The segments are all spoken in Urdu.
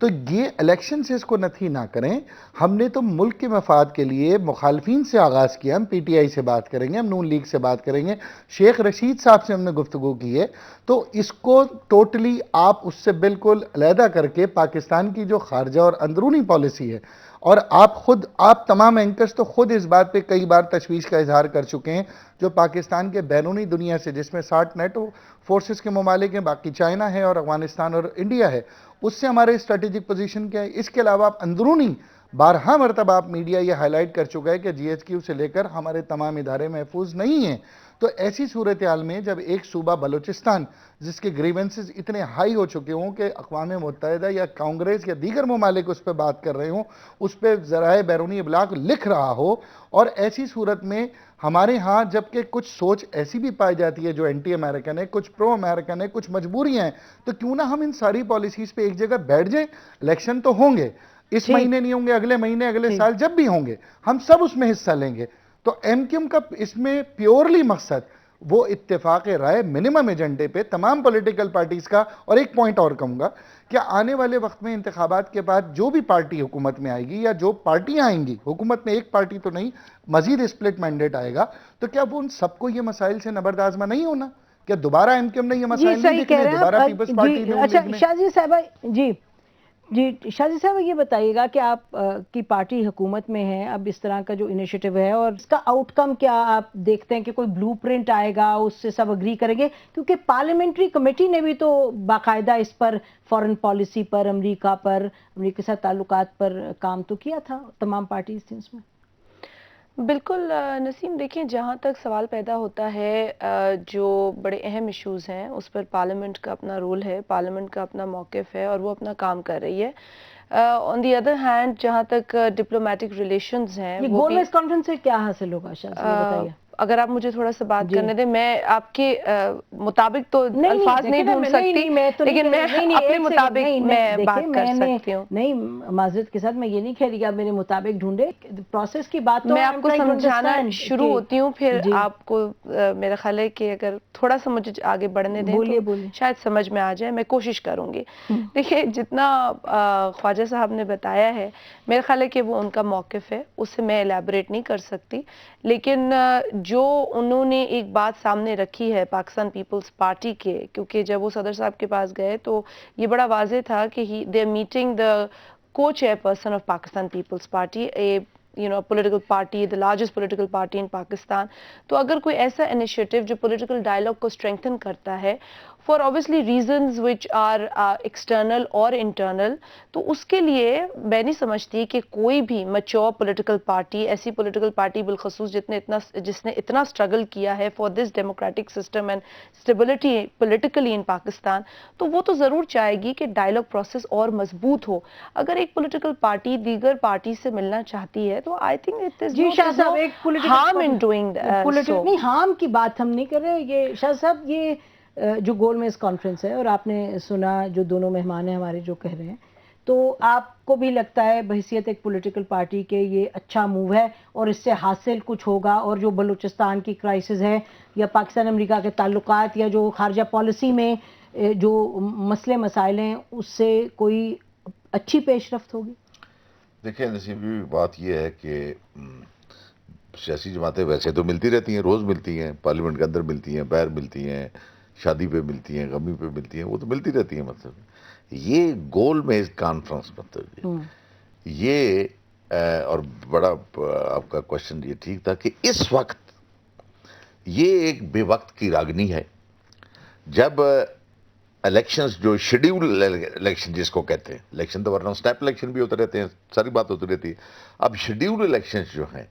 تو یہ الیکشن سے اس کو نفی نہ کریں. ہم نے تو ملک کے مفاد کے لیے مخالفین سے آغاز کیا. ہم پی ٹی آئی سے بات کریں گے, ہم نون لیگ سے بات کریں گے, شیخ رشید صاحب سے ہم نے گفتگو کی ہے. تو اس کو ٹوٹلی آپ اس سے بالکل علیحدہ کر کے پاکستان کی جو خارجہ اور اندرونی پالیسی ہے, اور آپ تمام اینکرز تو خود اس بات پہ کئی بار تشویش کا اظہار کر چکے ہیں, جو پاکستان کے بیرونی دنیا سے, جس میں 60 نیٹو فورسز کے ممالک ہیں, باقی چائنا ہے اور افغانستان اور انڈیا ہے, اس سے ہمارے اسٹریٹجک پوزیشن کیا ہے. اس کے علاوہ آپ اندرونی بارہا مرتبہ آپ میڈیا یہ ہائی لائٹ کر چکا ہے کہ جی ایچ کیو سے لے کر ہمارے تمام ادارے محفوظ نہیں ہیں. تو ایسی صورتحال میں جب ایک صوبہ بلوچستان, جس کے گریونسز اتنے ہائی ہو چکے ہوں کہ اقوام متحدہ یا کانگریس یا دیگر ممالک اس پہ بات کر رہے ہوں, اس پہ ذرائع بیرونی ابلاغ لکھ رہا ہو, اور ایسی صورت میں ہمارے ہاں جبکہ کچھ سوچ ایسی بھی پائی جاتی ہے جو اینٹی امریکن ہے, کچھ پرو امریکن ہے, کچھ مجبوریاں ہیں, تو کیوں نہ ہم ان ساری پالیسیز پہ ایک جگہ بیٹھ جائیں. الیکشن تو ہوں گے, اس مہینے نہیں ہوں گے, اگلے مہینے, اگلے سال جب بھی ہوں گے, ہم سب اس میں حصہ لیں گے. تو ایم کیو ایم کا اس میں پیورلی مقصد وہ اتفاق رائے منیمم ایجنڈے پہ تمام پولیٹیکل پارٹیز کا. اور ایک پوائنٹ اور کہوں گا کہ آنے والے وقت میں انتخابات کے بعد جو بھی پارٹی حکومت میں آئے گی یا جو پارٹیاں آئیں گی حکومت میں, ایک پارٹی تو نہیں, مزید اسپلٹ مینڈیٹ آئے گا, تو کیا وہ ان سب کو یہ مسائل سے نبردآزمہ نہیں ہونا؟ کیا دوبارہ ایم کیو ایم نے یہ جی مسائل نہیں صحیح کہہ دیکھنے, رہے ہیں دوبارہ آپ. پیپلز پارٹی جی نون اچھا لیگ نے؟ شازی صاحبہ, جی شازی صاحب یہ بتائیے گا کہ آپ کی پارٹی حکومت میں ہے, اب اس طرح کا جو انیشیٹو ہے اور اس کا آؤٹ کم کیا آپ دیکھتے ہیں, کہ کوئی بلو پرنٹ آئے گا, اس سے سب اگری کریں گے؟ کیونکہ پارلیمنٹری کمیٹی نے بھی تو باقاعدہ اس پر فورن پالیسی پر, امریکہ پر, امریکہ کے ساتھ تعلقات پر کام تو کیا تھا, تمام پارٹیز تھیں اس میں. بالکل نسیم, دیکھیں جہاں تک سوال پیدا ہوتا ہے جو بڑے اہم ایشوز ہیں اس پر پارلیمنٹ کا اپنا رول ہے, پارلیمنٹ کا اپنا موقف ہے اور وہ اپنا کام کر رہی ہے. آن دی ادر ہینڈ جہاں تک ڈپلومیٹک ریلیشنز ہیں, یہ وہ گول بھی میز کانفرنس سے کیا حاصل ہوگا شازی, یہ بتائیے. اگر آپ مجھے تھوڑا سا بات جی. کرنے دیں, میں آپ کے مطابق تو الفاظ نہیں ڈھونڈ سکتی, لیکن میں اپنے مطابق میں بات کر سکتی ہوں. نہیں, معذرت کے ساتھ میں یہ نہیں کہہ رہی کہ آپ میرے مطابق ڈھونڈے, پروسیس کی بات تو میں آپ کو سمجھانا شروع ہوتی ہوں, پھر جی. آپ کو میرا خیال ہے کہ اگر تھوڑا سا مجھے آگے بڑھنے دیں تو شاید سمجھ میں آ جائے, میں کوشش کروں گی. دیکھیے جتنا خواجہ صاحب نے بتایا ہے, میرا خیال ہے کہ وہ ان کا موقف ہے, اس سے میں الیبوریٹ نہیں کر سکتی. لیکن جو انہوں نے ایک بات سامنے رکھی ہے پاکستان پیپلز پارٹی کے, کیونکہ جب وہ صدر صاحب کے پاس گئے تو یہ بڑا واضح تھا کہ they are meeting the co-chairperson of Pakistan People's Party, a political party, the largest political party in Pakistan. تو اگر کوئی ایسا انیشیٹو جو پولیٹیکل ڈائلاگ کو اسٹرینگتھن کرتا ہے for obviously reasons which are external اور internal, تو اس کے لیے میں نہیں سمجھتی کہ کوئی بھی میچور پولیٹیکل پارٹی, ایسی پولیٹیکل پارٹی بالخصوص جس نے اتنا اسٹرگل کیا ہے for this democratic system and stability politically in Pakistan, تو وہ تو ضرور چاہے گی کہ ڈائلاگ پروسیس اور مضبوط ہو. اگر ایک پولیٹیکل پارٹی دیگر پارٹی سے ملنا چاہتی ہے تو I think it is no harm in doing so. نہیں, ہارم کی بات ہم نہیں کر رہے. یہ شاہ صاحب, یہ جو گول میز کانفرنس ہے, اور آپ نے سنا جو دونوں مہمان ہیں ہمارے جو کہہ رہے ہیں, تو آپ کو بھی لگتا ہے بحیثیت ایک پولیٹیکل پارٹی کے یہ اچھا موو ہے اور اس سے حاصل کچھ ہوگا, اور جو بلوچستان کی کرائسس ہے یا پاکستان امریکہ کے تعلقات یا جو خارجہ پالیسی میں جو مسئلے مسائل ہیں, اس سے کوئی اچھی پیش رفت ہوگی؟ دیکھیں نسیم جی, بات یہ ہے کہ سیاسی جماعتیں ویسے تو ملتی رہتی ہیں, روز ملتی ہیں, پارلیمنٹ کے اندر ملتی ہیں, باہر ملتی ہیں, شادی پہ ملتی ہیں, غمی پہ ملتی ہیں, وہ تو ملتی رہتی ہیں. مطلب یہ گول میز کانفرنس, مطلب یہ اور بڑا آپ کا کوشچن یہ ٹھیک تھا کہ اس وقت یہ ایک بے وقت کی راگنی ہے, جب الیکشنز جو شیڈیول الیکشن جس کو کہتے ہیں, الیکشن تو ورنہ سٹیپ الیکشن بھی ہوتے رہتے ہیں, ساری بات ہوتی رہتی ہے. اب شیڈیول الیکشنز جو ہیں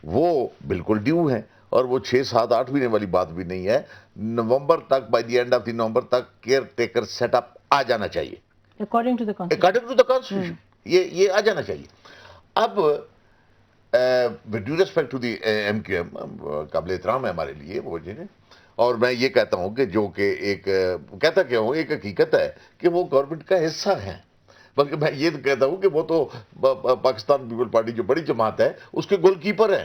وہ بالکل ڈیو ہیں, اور وہ 6, 7, 8 مہینے والی بات بھی نہیں ہے. نومبر تک, by the end of the November تک کیئر ٹیکر سیٹ اپ آ جانا چاہیے, اکارڈنگ ٹو دا کانسٹیٹیوشن, یہ آ جانا چاہیے. اب with due respect to the M Q M, قابل احترام ہے ہمارے لیے وہ چیزیں, اور میں یہ کہتا ہوں کہ جو کہ ایک کہتا کیا ہوں, ایک حقیقت ہے کہ وہ گورنمنٹ کا حصہ ہیں. بلکہ میں یہ کہتا ہوں کہ وہ تو پاکستان پیپل پارٹی جو بڑی جماعت ہے اس کے گول کیپر ہیں,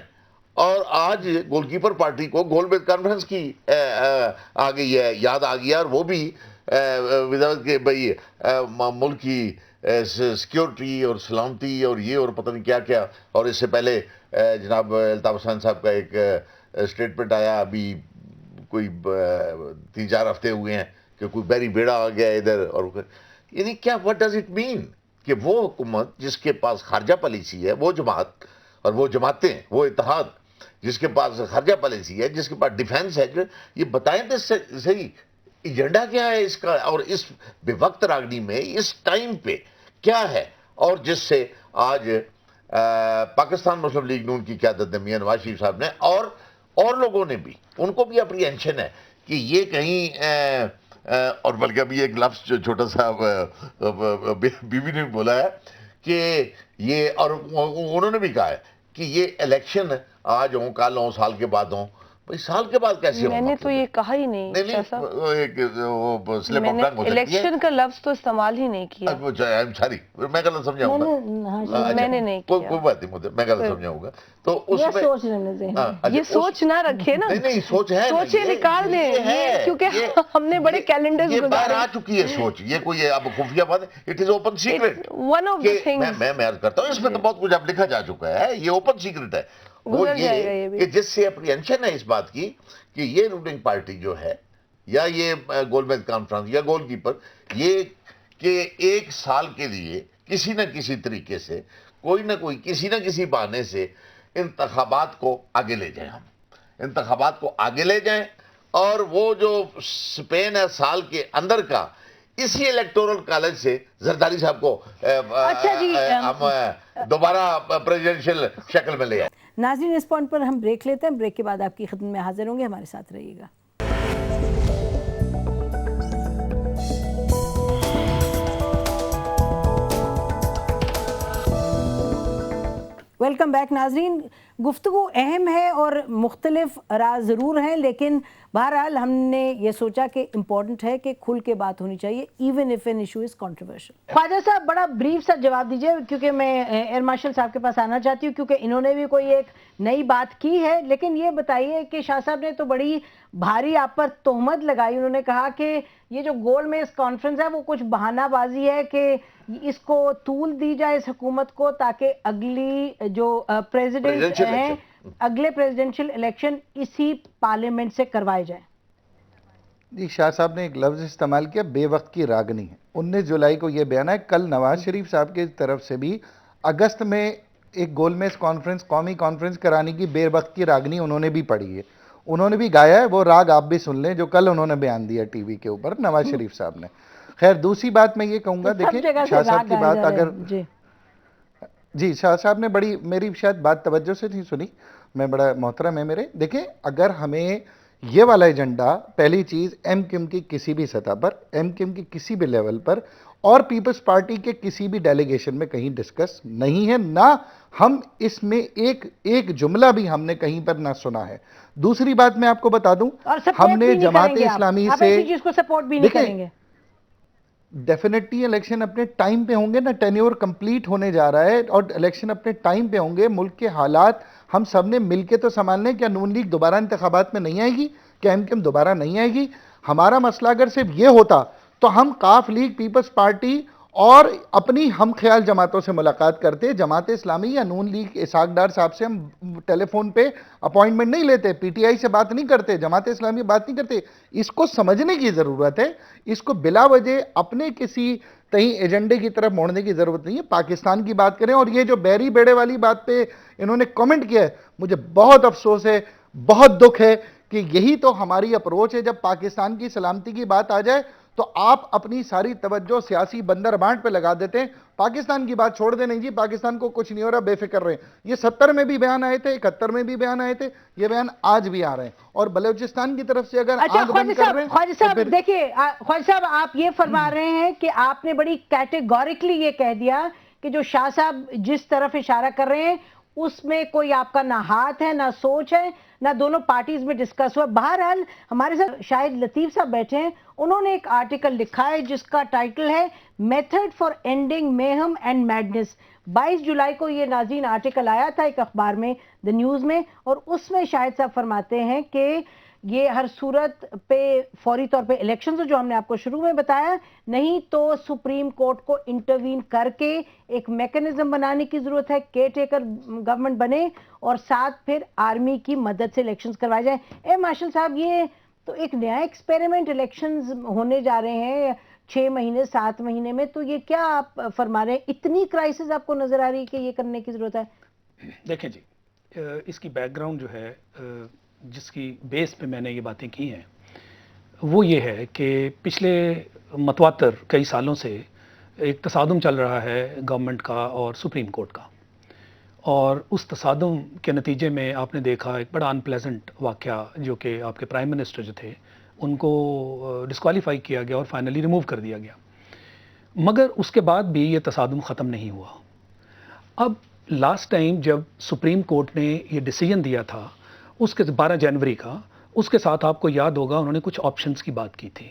اور آج گول کیپر پارٹی کو گول میز کانفرنس کی آ گئی ہے, یاد آ گیا, اور وہ بھی وزارت کے بھائی ملک کی سیکیورٹی اور سلامتی اور یہ اور پتہ نہیں کیا کیا. اور اس سے پہلے جناب الطاف حسین صاحب کا ایک اسٹیٹمنٹ آیا ابھی کوئی 3-4 ہفتے ہوئے ہیں کہ کوئی بحری بیڑا آ گیا ادھر. اور یعنی کیا وٹ ڈز اٹ مین کہ وہ حکومت جس کے پاس خارجہ پالیسی ہے، وہ جماعت اور وہ جماعتیں، وہ اتحاد جس کے پاس خارجہ پالیسی ہے، جس کے پاس ڈیفینس ہے، یہ بتائیں تو صحیح ایجنڈا کیا ہے اس کا، اور اس بے وقت راگنی میں اس ٹائم پہ کیا ہے. اور جس سے آج پاکستان مسلم لیگ نون کی قیادت نے، میاں نواز شریف صاحب نے اور لوگوں نے بھی، ان کو بھی اپریہنشن ہے کہ یہ کہیں اور بلکہ ابھی ایک لفظ جو چھوٹا سا بیوی نے بولا ہے کہ یہ، اور انہوں نے بھی کہا ہے کہ یہ الیکشن آج ہوں، کل ہوں، سال کے بعد ہوں. بھائی سال کے بعد کیسے ہوں؟ میں نے تو یہ کہا ہی نہیں شاہ صاحب، میں نے الیکشن کا لفظ تو استعمال ہی نہیں کیا. سوری میں غلط سمجھاؤں گا، میں نے نہیں کیا، کوئی بات نہیں، میں غلط سمجھاؤں گا. تو اس میں یہ سوچ نہ رکھے نا، نہیں سوچ ہے، سوچے نکال دیں، کیونکہ ہم نے بڑے کیلنڈر یہ باہر آ چکی ہے سوچ. یہ کوئی اب خفیہ بات ہے، اٹ از اوپن سیکرٹ. میں عرض کرتا ہوں، اس میں تو بہت کچھ اب لکھا جا چکا ہے، یہ اوپن سیکرٹ ہے. وہ یہ کہ جس سے اپریہنشن ہے اس بات کی کہ یہ رولنگ پارٹی جو ہے، یا یہ گول میز کانفرنس یا گول کیپر، یہ کہ 1 سال کے لیے کسی نہ کسی طریقے سے، کوئی نہ کوئی، کسی نہ کسی بہانے سے انتخابات کو آگے لے جائیں. ہم انتخابات کو آگے لے جائیں، اور وہ جو سپین ہے سال کے اندر کا، اسی الیکٹورل کالج سے زرداری صاحب کو ہم دوبارہ پریزیڈنشل شکل میں لے آئیں. ناظرین اس پوائنٹ پر ہم بریک لیتے ہیں، بریک کے بعد آپ کی خدمت میں حاضر ہوں گے، ہمارے ساتھ رہیے گا. ویلکم بیک ناظرین. گفتگو اہم ہے اور مختلف راز ضرور ہیں، لیکن بہرحال ہم نے یہ سوچا کہ امپورٹنٹ ہے کہ کھل کے بات ہونی چاہیے even if an issue is controversial. Khawaja صاحب بڑا بریف سا جواب دیجئے، کیونکہ میں ایئر مارشل صاحب کے پاس آنا چاہتی ہوں، کیونکہ انہوں نے بھی کوئی ایک نئی بات کی ہے. لیکن یہ بتائیے کہ شاہ صاحب نے تو بڑی بھاری آپ پر تہمت لگائی. انہوں نے کہا کہ یہ جو گول میز کانفرنس ہے وہ کچھ بہانہ بازی ہے کہ اس کو طول دی جائے اس حکومت کو، تاکہ اگلی جو پریزیڈنٹ ہیں، اگلے پریزیڈنشل الیکشن اسی پارلیمنٹ سے کروائے جائیں. جی شاہ صاحب نے ایک لفظ استعمال کیا، بے وقت کی راگنی ہے. 19 جولائی کو یہ بیان ہے. کل نواز شریف صاحب کی طرف سے بھی اگست میں ایک گول میز کانفرنس، قومی کانفرنس کرانے کی بے وقت کی راگنی انہوں نے بھی پڑھی ہے، انہوں نے بھی گایا ہے. وہ راگ آپ بھی سن لیں جو کل انہوں نے بیان دیا ٹی وی کے اوپر نواز شریف صاحب نے. خیر دوسری بات میں یہ کہوں گا، دیکھیں شاہ صاحب کی بات اگر جی شاہ صاحب نے بڑی، میری شاید بات توجہ سے نہیں سنی، میں بڑا محترم ہے میرے. دیکھیں اگر ہمیں یہ والا ایجنڈا، پہلی چیز ایم کیو ایم کی کسی بھی سطح پر، ایم کیو ایم کی کسی بھی لیول پر، اور پیپلز پارٹی کے کسی بھی ڈیلیگیشن میں کہیں ڈسکس نہیں ہے، نہ ہم اس میں ایک جملہ بھی ہم نے کہیں پر نہ سنا ہے. دوسری بات میں آپ کو بتا دوں، ہم نے جماعت اسلامی سے، دیکھیں ڈیفینیٹلی الیکشن اپنے ٹائم پہ ہوں گے، نہ ٹینیور کمپلیٹ ہونے جا رہا ہے، اور الیکشن اپنے ٹائم پہ ہوں گے. ملک کے حالات ہم سب نے مل کے تو سنبھالنے. کیا نون لیگ دوبارہ انتخابات میں نہیں آئے گی؟ کیا ایم کیو ایم دوبارہ نہیں آئے گی؟ ہمارا مسئلہ اگر صرف یہ ہوتا تو ہم کاف لیگ، پیپلز پارٹی اور اپنی ہم خیال جماعتوں سے ملاقات کرتے. جماعت اسلامی یا نون لیگ اسحاق ڈار صاحب سے ہم ٹیلی فون پہ اپوائنٹمنٹ نہیں لیتے، پی ٹی آئی سے بات نہیں کرتے، جماعت اسلامی بات نہیں کرتے. اس کو سمجھنے کی ضرورت ہے، اس کو بلا وجہ اپنے کسی کہیں ایجنڈے کی طرف موڑنے کی ضرورت نہیں ہے. پاکستان کی بات کریں. اور یہ جو بیری بیڑے والی بات پہ انہوں نے کمنٹ کیا ہے، مجھے بہت افسوس ہے، بہت دکھ ہے کہ یہی تو ہماری اپروچ ہے. جب پاکستان کی سلامتی کی بات آ جائے تو آپ اپنی ساری توجہ سیاسی بندر بانٹ پہ لگا دیتے ہیں، پاکستان کی بات چھوڑ دیں. نہیں جی پاکستان کو کچھ نہیں ہو رہا، بے فکر رہے. یہ 70 میں بھی بیان آئے تھے، 71 میں بھی بیان آئے تھے، یہ بیان آج بھی آ رہے ہیں. اور بلوچستان کی طرف سے اگر آنکھ بند کر رہے ہیں، خواجہ صاحب دیکھیے، خواجہ صاحب آپ یہ فرما رہے ہیں کہ آپ نے بڑی کیٹیگوریکلی یہ کہہ دیا کہ جو شاہ صاحب جس طرف اشارہ کر رہے ہیں اس میں کوئی آپ کا نہ ہاتھ ہے، نہ سوچ ہے، نہ دونوں پارٹیز میں ڈسکس ہوا. بہرحال ہمارے ساتھ شاہد لطیف صاحب بیٹھے ہیں، انہوں نے ایک آرٹیکل لکھا ہے جس کا ٹائٹل ہے method for ending mayhem and madness. 22 جولائی کو یہ ناظرین آرٹیکل آیا تھا ایک اخبار میں، دا نیوز میں، اور اس میں شاہد صاحب فرماتے ہیں کہ یہ ہر صورت پہ فوری طور پہ الیکشنز جو ہم نے آپ کو شروع میں بتایا, نہیں تو سپریم کورٹ کو انٹروین کر کے ایک میکنزم بنانے کی ضرورت ہے, کیئر ٹیکر گورنمنٹ بنے اور ساتھ پھر آرمی کی مدد سے الیکشنز کروائے جائیں. مارشل صاحب, یہ تو ایک نیا ایکسپیریمنٹ الیکشنز ہونے جا رہے ہیں 6 مہینے 7 مہینے میں, تو یہ کیا آپ فرما رہے ہیں, اتنی کرائسس آپ کو نظر آ رہی ہے کہ یہ کرنے کی ضرورت ہے؟ دیکھیں جی, اس کی بیک گراؤنڈ جو ہے جس کی بیس پہ میں نے یہ باتیں کی ہیں وہ یہ ہے کہ پچھلے متواتر کئی سالوں سے ایک تصادم چل رہا ہے گورنمنٹ کا اور سپریم کورٹ کا, اور اس تصادم کے نتیجے میں آپ نے دیکھا ایک بڑا انپلیزنٹ واقعہ جو کہ آپ کے پرائم منسٹر جو تھے ان کو ڈسکوالیفائی کیا گیا اور فائنلی ریموو کر دیا گیا, مگر اس کے بعد بھی یہ تصادم ختم نہیں ہوا. اب لاسٹ ٹائم جب سپریم کورٹ نے یہ ڈیسیجن دیا تھا اس کے 12 جنوری کا, اس کے ساتھ آپ کو یاد ہوگا انہوں نے کچھ آپشنز کی بات کی تھی.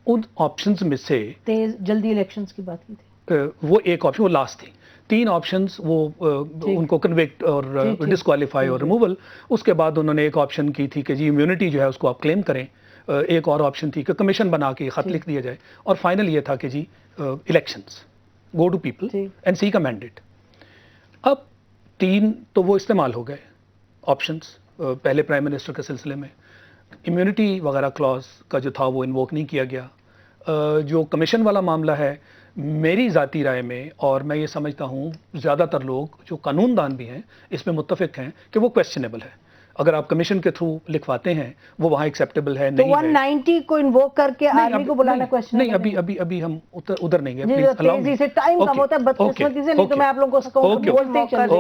ان آپشنز میں سے جلدی الیکشنز کی بات کی تھی, وہ ایک آپشن وہ لاسٹ تھی. 3 آپشنز وہ ان کو کنوکٹ اور ڈسکوالیفائی اور ریموول. اس کے بعد انہوں نے ایک آپشن کی تھی کہ جی امیونٹی جو ہے اس کو آپ کلیم کریں. ایک اور آپشن تھی کہ کمیشن بنا کے خط لکھ دیا جائے, اور فائنل یہ تھا کہ جی elections go to people and seek a mandate. اب 3 تو وہ استعمال ہو گئے آپشنز پہلے پرائم منسٹر کے سلسلے میں. امیونٹی وغیرہ کلاز کا جو تھا وہ انووک نہیں کیا گیا. جو کمیشن والا معاملہ ہے میری ذاتی رائے میں, اور میں یہ سمجھتا ہوں زیادہ تر لوگ جو قانون دان بھی ہیں اس میں متفق ہیں کہ وہ کویسچنیبل ہے. اگر آپ کمیشن کے تھرو لکھواتے ہیں وہ وہاں ایکسیپٹیبل ہے نہیں ہے. 190 کو انووک کر کے آرمی کو بلانا کویسچن نہیں, ابھی ہم ادھر نہیں گئے. تیزی سے ٹائم کم ہوتا ہے, بدقسمتی سے, نہیں تو میں آپ لوگوں کو بولتے چلوں.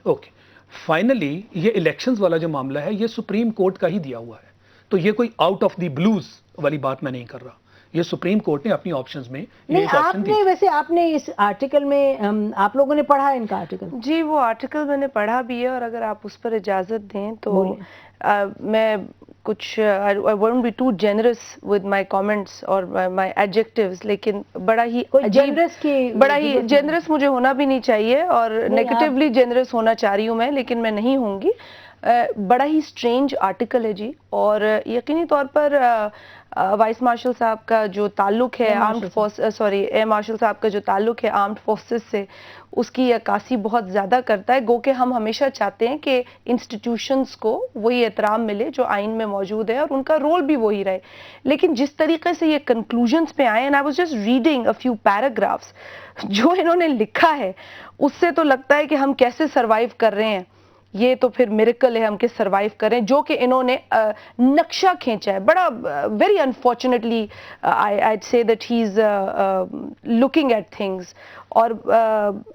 اوکے. فائنلی یہ الیکشنز والا جو معاملہ ہے یہ سپریم کورٹ کا ہی دیا ہوا ہے, تو یہ کوئی آؤٹ آف دی بلوز والی بات میں نہیں کر رہا. یہ سپریم کورٹ نے اپنی آپشنز میں ویسے آپ نے اس آرٹیکل میں آپ لوگوں نے پڑھا ان کا آرٹیکل؟ جی وہ آرٹیکل میں نے پڑھا بھی ہے, اور اگر آپ اس پر اجازت دیں تو میں کچھ I won't be too generous with my comments or my adjectives, لیکن بڑا ہی جنرس مجھے ہونا بھی نہیں چاہیے اور نیگیٹیولی جنرس ہونا چاہ رہی ہوں میں, لیکن میں نہیں ہوں گی. بڑا ہی سٹرینج آرٹیکل ہے جی, اور یقینی طور پر وائس مارشل صاحب کا جو تعلق ہے ایئر مارشل صاحب کا جو تعلق ہے آرمڈ فورسز سے, اس کی عکاسی بہت زیادہ کرتا ہے. گو کہ ہم ہمیشہ چاہتے ہیں کہ انسٹیٹیوشنز کو وہی احترام ملے جو آئین میں موجود ہے اور ان کا رول بھی وہی رہے, لیکن جس طریقے سے یہ کنکلوژنز پہ آئے, and I was just reading a few paragraphs, جو انہوں نے لکھا ہے اس سے تو لگتا ہے کہ ہم کیسے سروائیو کر رہے ہیں. یہ تو پھر میریکل ہے ہم کے سروائیو کریں, جو کہ انہوں نے نقشہ کھینچا ہے بڑا very unfortunately I'd say that he's looking at things, اور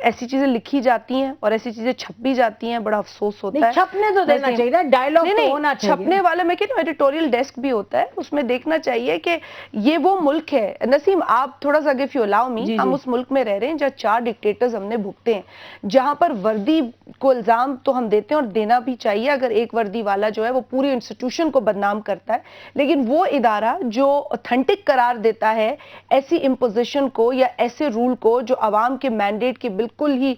ایسی چیزیں لکھی جاتی ہیں اور ایسی چیزیں چھپ بھی جاتی ہیں, بڑا افسوس ہوتا ہے. چھپنے تو دینا چاہیے, ڈائلاگ تو ہونا چاہیے. چھپنے والے میں کہتا ہوں ایڈیٹوریل ڈیسک بھی ہوتا ہے, اس میں دیکھنا چاہیے کہ یہ وہ ملک ہے. نسیم آپ تھوڑا سا if you allow me, ہم اس ملک میں رہ رہے ہیں جہاں 4 ڈکٹیٹرز ہم نے بھگتے ہیں, جہاں پر وردی کو الزام تو ہم دیتے ہیں اور دینا بھی چاہیے اگر ایک وردی والا جو ہے وہ پوری انسٹیٹیوشن کو بدنام کرتا ہے, لیکن وہ ادارہ جو اوتھینٹک قرار دیتا ہے ایسی امپوزیشن کو یا ایسے رول کو جو عوام کے مینڈیٹ کے بالکل ہی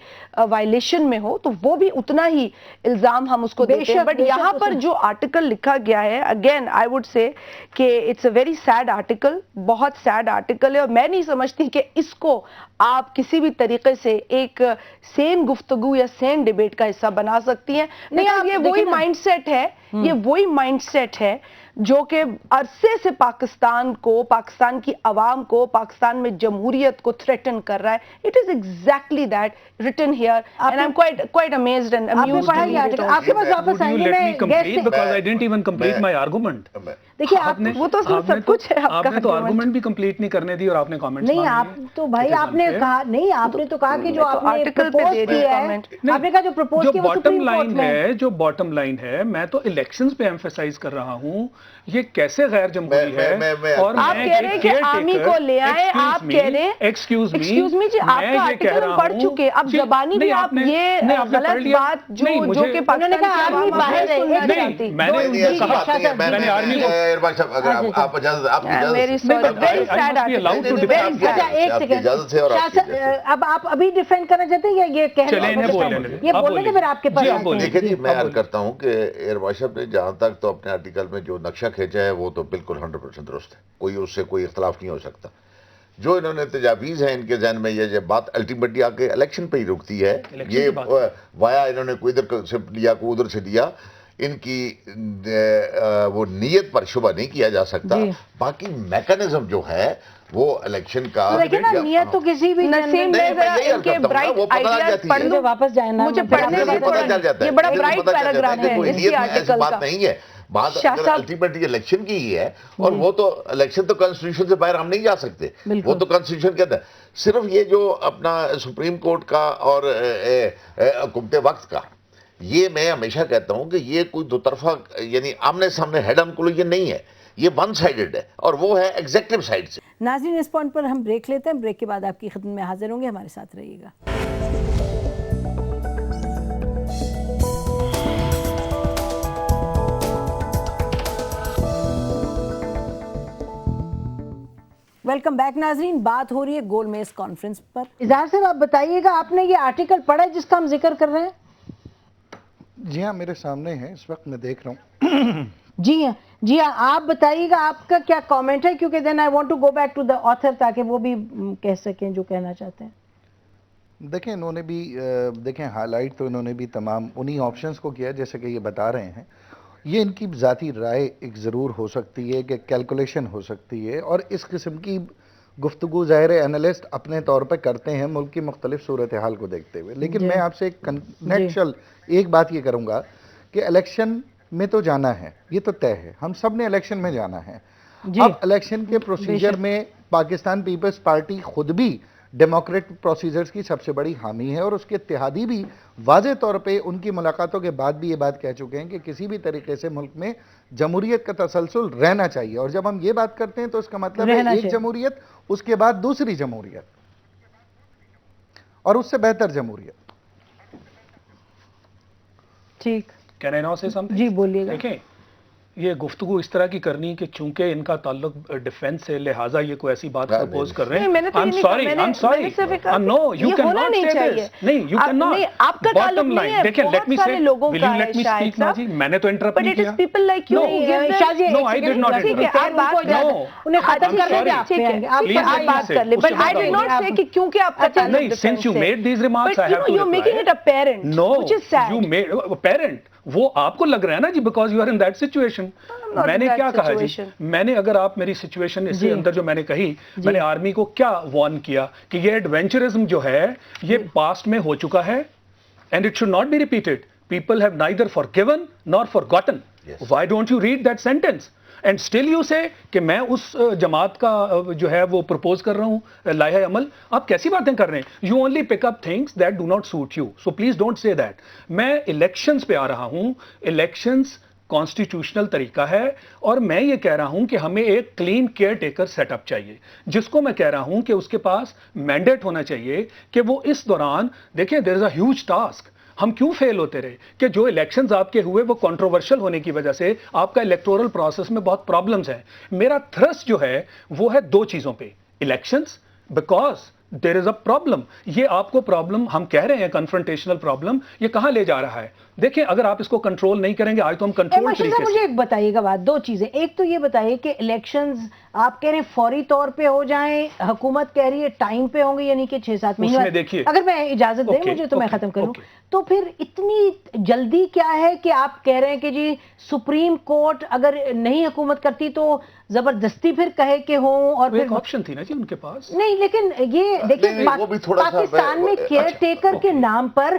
وائلیشن میں ہو, تو وہ بھی اتنا ہی الزام ہم اس کو دیتے ہیں. بٹ یہاں پر جو آرٹیکل لکھا گیا ہے, اگین آئی وڈ سے کہ it's a very sad article, بہت سیڈ آرٹیکل ہے, اور میں نہیں سمجھتی کہ اس کو آپ کسی بھی طریقے سے ایک سین گفتگو یا سین ڈیبیٹ کا حصہ بنا سکتی ہیں. نہیں, یہ وہی مائنڈ سیٹ ہے, یہ وہی مائنڈ سیٹ ہے جو کہ عرصے سے پاکستان کو, پاکستان کی عوام کو, پاکستان میں جمہوریت کو تھریٹن کر رہا ہے. It is exactly that written here, and I'm quite amazed and amused. آپ کے پاس واپس آئیں گے, میں because I didn't even complete my argument. دیکھیے آپ وہ تو سب کچھ ہے, آپ نے تو آرگومنٹ بھی کمپلیٹ نہیں کرنے دی اور آپ نے کامنٹس نہیں, آپ تو بھائی آپ نے کہا نہیں, آپ نے تو کہا کہ جو آپ نے پرپوز کیا ہے, آپ نے کہا جو پرپوز کیا وہ سپریم کورٹ میں, جو باٹم لائن ہے, میں تو الیکشنز پہ ایمفیسائز کر رہا ہوں. یہ کیسے غیر جمہوری ہے, اور آپ کہہ رہے ہیں کہ آرمی کو لے آئے, آپ کہہ رہے ہیں ایکسکیوز می جی, آپ کا آرٹیکل ہم پڑھ چکے, اب زبانی بھی آپ یہ غلط بات جو کہ انہوں نے کہا آرمی باہر ہے, میں نے آرمی کو ارباز صاحب اگر آپ اجازت آپ کی میری اجازت سے اور اب آپ ابھی ڈیفینڈ کرنا چاہتے ہیں یا یہ کہنا یہ بولنے کے پھر آپ کے پاس دیکھیں جی میں عرض کرتا ہوں کہ ارباز صاحب نے جہاں تک تو اپنے آرٹیکل میں جو نقشہ کھینچا ہے وہ تو بالکل 100% درست ہے, کوئی اس سے کوئی اختلاف نہیں ہو سکتا. جو انہوں نے تجاویز ہیں ان کے ذہن میں یہ بات الٹیمیٹلی آ کے الیکشن پہ ہی رکتی ہے, یہ وایا انہوں نے کوئی ادھر سے لیا کوئی ادھر سے لیا, ان کی وہ نیت پر شبہ نہیں کیا جا سکتا. باقی میکانزم جو ہے وہ الیکشن کا نیت تو کسی بھی واپس جانا مجھے پڑھنے سے یہ بڑا برائٹ پیراگراف ہے اس کی آرٹیکل بات نہیں ہے, بات الٹیمیٹلی الیکشن کی ہی ہے, اور وہ تو الیکشن تو کانسٹیٹیوشن سے باہر ہم نہیں جا سکتے, وہ تو کانسٹیٹیوشن کہتا ہے. صرف یہ جو اپنا سپریم کورٹ کا اور حکومت وقت کا, یہ میں ہمیشہ کہتا ہوں کہ یہ کوئی دو طرفہ یعنی آمنے سامنے ہیڈ آن کولوژن نہیں ہے, یہ ون سائیڈڈ ہے, اور وہ ہے ایگزیکٹو سائیڈ سے. ناظرین اس پوائنٹ پر ہم بریک لیتے ہیں, بریک کے بعد آپ کی خدمت میں حاضر ہوں گے, ہمارے ساتھ رہیے گا. ویلکم بیک ناظرین, بات ہو رہی ہے گول میز کانفرنس پر. اظہار صاحب آپ بتائیے گا, آپ نے یہ آرٹیکل پڑھا ہے جس کا ہم ذکر کر رہے ہیں؟ جی ہاں میرے سامنے ہے, اس وقت میں دیکھ رہا ہوں. جی ہاں آپ بتائیے گا آپ کا کیا کامنٹ ہے, کیونکہ then I want to go back to the author تاکہ وہ بھی کہہ سکیں جو کہنا چاہتے ہیں. دیکھیں انہوں نے بھی دیکھیں ہائی لائٹ تو انہوں نے بھی تمام انہی آپشنز کو کیا جیسے کہ یہ بتا رہے ہیں. یہ ان کی ذاتی رائے ایک ضرور ہو سکتی ہے کہ کیلکولیشن ہو سکتی ہے, اور اس قسم کی گفتگو ظاہر انالسٹ اپنے طور پہ کرتے ہیں ملک کی مختلف صورتحال کو دیکھتے ہوئے. لیکن میں آپ سے ایک کنیکچل ایک بات یہ کروں گا کہ الیکشن میں تو جانا ہے, یہ تو طے ہے, ہم سب نے الیکشن میں جانا ہے. اب الیکشن کے پروسیجر میں پاکستان پیپلز پارٹی خود بھی ڈیموکریٹک پروسیجرز کی سب سے بڑی حامی ہے, اور اس کے اتحادی بھی واضح طور پہ ان کی ملاقاتوں کے بعد بھی یہ بات کہہ چکے ہیں کہ کسی بھی طریقے سے ملک میں جمہوریت کا تسلسل رہنا چاہیے. اور جب ہم یہ بات کرتے ہیں تو اس کا مطلب ہے ایک جمہوریت, اس کے بعد دوسری جمہوریت, اور اس سے بہتر جمہوریت. ٹھیک, کین آئی ناؤ سے سمتھنگ؟ جی بولیے گا. دیکھیں یہ گفتگو اس طرح کی کرنی کہ چونکہ ان کا تعلق ڈیفینس سے, لہٰذا یہ کوئی ایسی بات پرپوز کر رہے ہیں. I'm sorry. No, you cannot say this. نہیں, you cannot. آپ کا تعلق نہیں ہے, بہت سارے لوگوں کا ہے. شاہد صاحب میں نے تو انٹرپٹ نہیں کیا. But it is people like you. No, I did not. ٹھیک ہے, آپ بات کر لیں, انہیں ختم کر لیں, ٹھیک ہے, آپ بات کر لیں. But I did not say کہ کیونکہ آپ کا تعلق نہیں, since you made these remarks, I have to reply. You're making it apparent, which is sad. No, you made apparent. وہ آپ کو لگ رہا ہے نا جی, because you are in that situation. میں نے کیا کہا جی, میں نے اگر آپ میری سچویشن اس کے اندر جو میں نے کہی, میں نے آرمی کو کیا وارن کیا کہ یہ ایڈونچرزم جو ہے یہ پاسٹ میں ہو چکا ہے, and it should not be repeated. People have neither forgiven nor forgotten. Why don't you read that sentence? And still you say کہ میں اس جماعت کا جو ہے وہ پرپوز کر رہا ہوں لائحہ عمل. آپ کیسی باتیں کر رہے ہیں؟ You only pick up things that do not suit you, so please don't say that. میں الیکشنز پہ آ رہا ہوں. الیکشنز کانسٹیٹیوشنل طریقہ ہے, اور میں یہ کہہ رہا ہوں کہ ہمیں ایک clean caretaker set up چاہیے, جس کو میں کہہ رہا ہوں کہ اس کے پاس مینڈیٹ ہونا چاہیے کہ وہ اس دوران دیکھیں دیر از اے ہیوج ٹاسک. ہم کیوں فیل ہوتے رہے کہ جو الیکشنز آپ کے ہوئے وہ کنٹروورشل ہونے کی وجہ سے آپ کا الیکٹورل پروسیس میں بہت پرابلمز ہیں. میرا تھرسٹ جو ہے وہ ہے دو چیزوں پہ, elections because there is a problem. یہ آپ کو پرابلم ہم کہہ رہے ہیں کنفرنٹیشنل پرابلم, یہ کہاں لے جا رہا ہے؟ دیکھیں اگر آپ اس کو کنٹرول نہیں کریں گے, آج تو ہم کنٹرول طریقے سے. مجھے ایک بتائیے گا بات, دو چیزیں. ایک تو یہ بتائیے کہ الیکشنز آپ کہہ رہے ہیں فوری طور پہ ہو جائیں, حکومت کہہ رہی ہے ٹائم پہ ہوں گے, یعنی کہ 6-7 مہینے. دیکھیے اگر میں اجازت دیں مجھے تو میں ختم کروں, تو پھر اتنی جلدی کیا ہے کہ آپ کہہ رہے ہیں کہ جی سپریم کورٹ اگر نہیں حکومت کرتی تو زبردستی پھر کہے کہ ہوں, اور پھر آپشن تھی نا جی ان کے پاس. نہیں, لیکن یہ دیکھیں پاکستان میں کیئر ٹیکر کے نام پر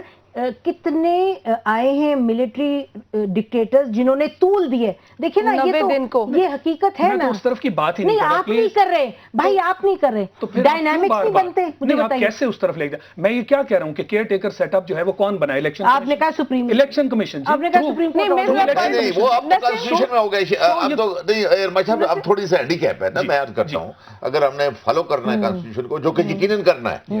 کتنے آئے ہیں ملٹری ڈکٹیٹرز جنہوں نے طول دیے. دیکھیں نا, یہ حقیقت ہے نا. اس طرف کی بات ہی نہیں, آپ نہیں کر رہے بھائی, آپ نہیں کر رہے, ڈائنامکس نہیں بنتے. نہیں, آپ کیسے اس طرف لے جائیں؟ میں یہ کیا کہہ رہا ہوں کہ کیئر ٹیکر سیٹ اپ جو ہے وہ کون بنا؟ الیکشن. آپ نے کہا سپریم الیکشن کمیشن. آپ نے کہا سپریم کورٹ. نہیں, وہ اب کانسٹیٹیوشن میں ہو گیا. اب تو نہیں, اب تھوڑی سی ہینڈی کیپ ہے نا. میں عرض کرتا ہوں اگر ہم نے فالو کرنا ہے کانسٹیٹیوشن کو, جو کہ یقیناً کرنا ہے,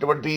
20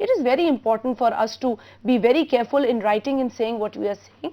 it is very important for us to be very careful in writing and saying what we are saying.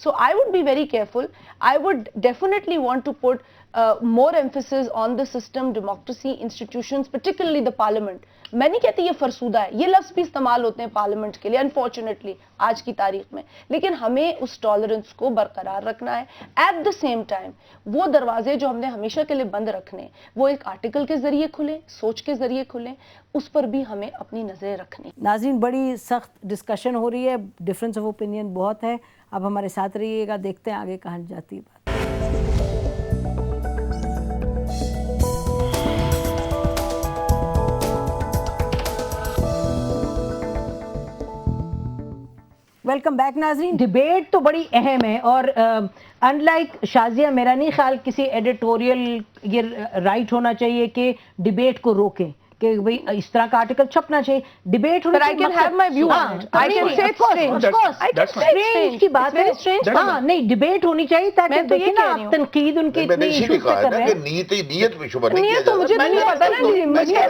So I would be very careful. I would definitely want to put more emphasis on the system, democracy, institutions, particularly the parliament. میں نہیں کہتی یہ فرسودہ ہے, یہ لفظ بھی استعمال ہوتے ہیں پارلیمنٹ کے لیے انفارچونیٹلی آج کی تاریخ میں, لیکن ہمیں اس ٹالرنس کو برقرار رکھنا ہے. ایٹ دا سیم ٹائم وہ دروازے جو ہم نے ہمیشہ کے لیے بند رکھنے, وہ ایک آرٹیکل کے ذریعے کھلیں, سوچ کے ذریعے کھلیں, اس پر بھی ہمیں اپنی نظریں رکھنی. ناظرین, بڑی سخت ڈسکشن ہو رہی ہے, ڈفرینس آف اوپینین بہت ہے. اب ہمارے ساتھ رہیے گا, دیکھتے ہیں آگے کہاں جاتی ہے بات. ویلکم بیک ناظرین. ڈیبیٹ تو بڑی اہم ہے, اور ان لائک شازیہ, میرا نہیں خیال کسی ایڈیٹوریل یہ رائٹ ہونا چاہیے کہ ڈیبیٹ کو روکیں, کہ بھئی اس طرح کا آرٹیکل چھپنا چاہیے. ڈیبیٹ ہونا چاہیے. But I can have my view on it. I can say it's strange. I can say it's strange کی بات ہے. ہاں نہیں, ڈیبیٹ ہونی چاہیے تاکہ دیکھیں نا آپ تنقید ان کی اتنی ایشوز پہ کر رہے ہیں. نیت میں شبہ نہیں کیا تو مجھے نہیں پتا نا,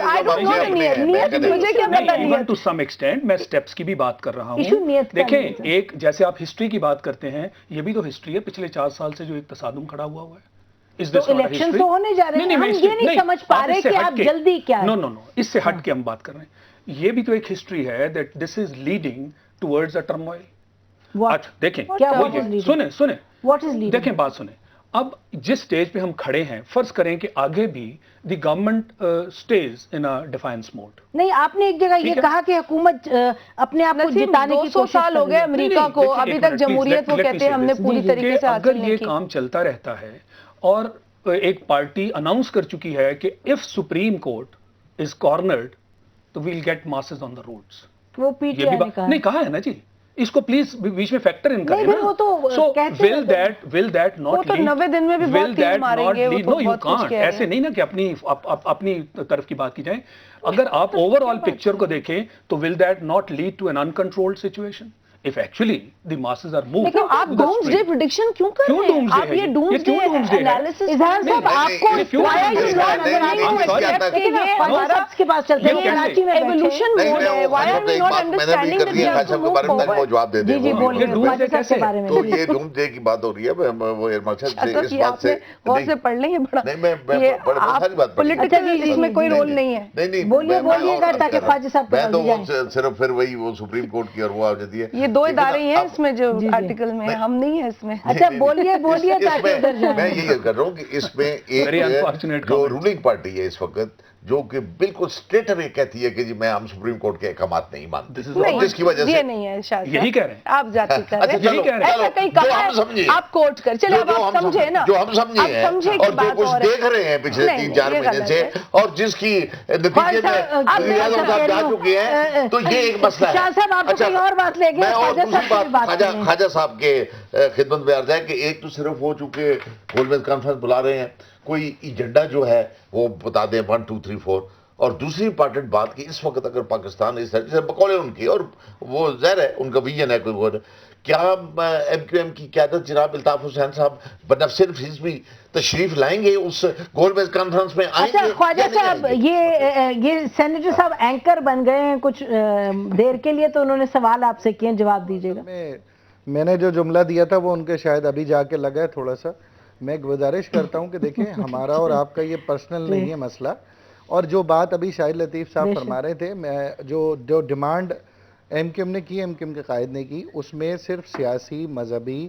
I don't know نیت مجھے کیا پتا نہیں. ایون ٹو سم ایکسٹینٹ میں سٹیپس کی بھی بات کر رہا ہوں. دیکھیں, ایک جیسے آپ ہسٹری کی بات کرتے ہیں, یہ بھی تو ہسٹری ہے. پچھلے 4 سال سے جو ایک تصادم کھڑا ہوا ہے, تو الیکشن تو ہونے جا رہے ہیں, ہم یہ نہیں سمجھ پا رہے کہ آپ جلدی کیا ہے. نو, اس سے ہٹ کے ہم بات کر رہے ہیں. یہ بھی تو ایک ہسٹری ہے that this is leading towards a turmoil. اچھا دیکھیں, سنیں, دیکھیں بات سنیں. اب جس سٹیج پہ ہم کھڑے ہیں, فرض کریں کہ آگے بھی the government stays in a defence mode. نہیں, آپ نے ایک جگہ یہ کہا کہ حکومت اپنے آپ کو جتانے کی 200 سال ہو گئے امریکہ کو, ابھی تک جمہوریت وہ کہتے ہیں ہم نے پوری طریقے سے حاصل نہیں کی. اگر یہ کام چلتا رہتا ہے, اور ایک پارٹی اناؤنس کر چکی ہے کہ if سپریم کورٹ از کارنرڈ تو we'll get masses on the roads. وہ پی ٹی آئی نے کہا نہیں, کہا ہے نا جی, اس کو پلیز بیچ میں فیکٹر ان کریں نا. So will that not lead, 90 دن میں بھی بہت تیر ماریں گے. No, you can't. ایسے نہیں نا کہ اپنی طرف کی بات کی جائے. اگر آپ اوور آل پکچر کو دیکھیں تو will that not lead to an uncontrolled situation? If actually the masses are moved. لیکن آپ ڈومز ڈے پریڈکشن کیوں کر رہے ہیں؟ آپ یہ ڈومز ڈے انالیسس اظہار صاحب آپ کو کے پاس چلتے ہیں کراچی میں ایوولوشن موڈ ہے. Why are we not understanding that we have to move forward. جواب دے دیں. جی بولیے کے بارے میں. تو یہ ڈومز ڈے کی بات ہو رہی ہے, وہ مقصد سے اس بات سے غور سے پڑھ لیں. یہ بڑا نہیں, میں بڑے ساری بات پولیٹیکل اس میں کوئی رول نہیں ہے. نہیں, بولیے گا تاکہ خواجہ صاحب میں تو صرف پھر وہی وہ سپریم کورٹ کی اور وہ آ جاتی ہے. یہ 2 ادارے ہیں اس میں جو آرٹیکل میں, ہم نہیں ہیں اس میں. اچھا بولیے تاکہ ادھر جائیں. میں یہ کر رہا ہوں کہ اس میں ایک جو رولنگ پارٹی ہے اس وقت, جو کہ بالکل اسٹریٹ اوے کہتی ہے کہ جی میں ہم سپریم کورٹ کے احکامات نہیں مانتے, جس کی وجہ سے یہ نہیں ہے. شاید یہی کہہ رہے ہیں آپ جاتی کر رہے ہیں, ایسا کہیں کہا ہے آپ کوٹ کر چلے. اب آپ سمجھے نا, جو ہم سمجھے ہیں اور جو کچھ دیکھ رہے ہیں پچھلے 3-4 مہینے سے, اور جس کی نتیجے میں اعظم صاحب جا چکے ہیں, تو یہ ایک مسئلہ ہے. شاہ صاحب آپ کوئی اور بات لے گئے. میں اور دوسری بات خواجہ صاحب کے خدمت میں عرض ہے کہ ایک تو صرف ہو چکے گول میز کانفرنس بلا رہے ہیں, کوئی ایجنڈا جو ہے وہ بتا دیں 1 2 3 4. اور دوسری امپارٹنٹ بات کہ اس وقت اگر پاکستان اس طرح سے بقول ان کی, اور وہ ظاہر ہے ان کا ویژن ہے, کوئی کیا ایم کیو ایم کی قیادت جناب الطاف حسین صاحب بنفسِ حزبی تشریف لائیں گے اس گول میز کانفرنس میں؟ اچھا خواجہ صاحب, یہ سینیٹر صاحب اینکر بن گئے ہیں کچھ دیر کے لیے, تو انہوں نے سوال آپ سے کیے, جواب دیجیے گا. میں نے جو جملہ دیا تھا وہ ان کے شاید ابھی جا کے لگا ہے تھوڑا سا. میں گزارش کرتا ہوں کہ دیکھیں ہمارا اور آپ کا یہ پرسنل نہیں ہے مسئلہ, اور جو بات ابھی شاہد لطیف صاحب فرما رہے تھے, میں جو ڈیمانڈ ایم کیو ایم نے کی, ایم کیو ایم کے قائد نے کی, اس میں صرف سیاسی مذہبی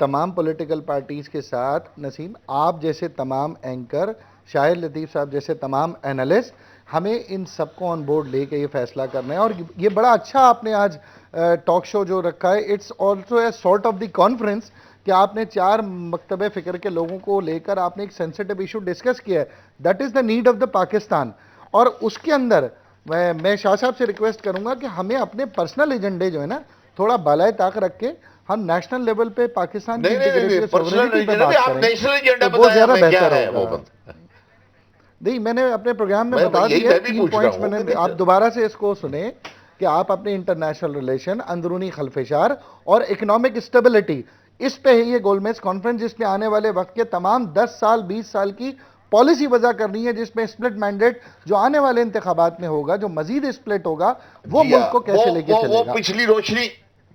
تمام پولیٹیکل پارٹیز کے ساتھ نسیم آپ جیسے تمام اینکر, شاہد لطیف صاحب جیسے تمام اینالسٹ, ہمیں ان سب کو آن بورڈ لے کے یہ فیصلہ کرنا ہے. اور یہ بڑا اچھا آپ نے آج ٹاک شو جو رکھا ہے, it's also a sort of the conference, کہ آپ نے 4 مکتب فکر کے لوگوں کو لے کر آپ نے ایک سینسٹیو ایشو ڈسکس کیا ہے. That is the need of the Pakistan. اور اس کے اندر میں شاہ صاحب سے ریکویسٹ کروں گا کہ ہمیں اپنے پرسنل ایجنڈے جو ہے نا تھوڑا بالائے طاق رکھ کے ہم نیشنل لیول پہ پاکستان کی سوورنٹی پہ بات کریں تو وہ زیادہ بہتر ہوگا. نہیں, میں نے اپنے پروگرام میں بتا دیا 3 پوائنٹس, میں نے آپ دوبارہ سے اس کو سنیں کہ آپ اپنے انٹرنیشنل ریلیشن, اندرونی خلفشار اور اکنامک اسٹیبلٹی, اس پہ ہے یہ گول میز کانفرنس, جس میں آنے والے وقت کے تمام 10 سال 20 سال کی پالیسی وضع کرنی ہے, جس میں اسپلٹ مینڈیٹ جو آنے والے انتخابات میں ہوگا, جو مزید اسپلٹ ہوگا, وہ ملک کو کیسے لے کے چلے گا. وہ پچھلی روشنی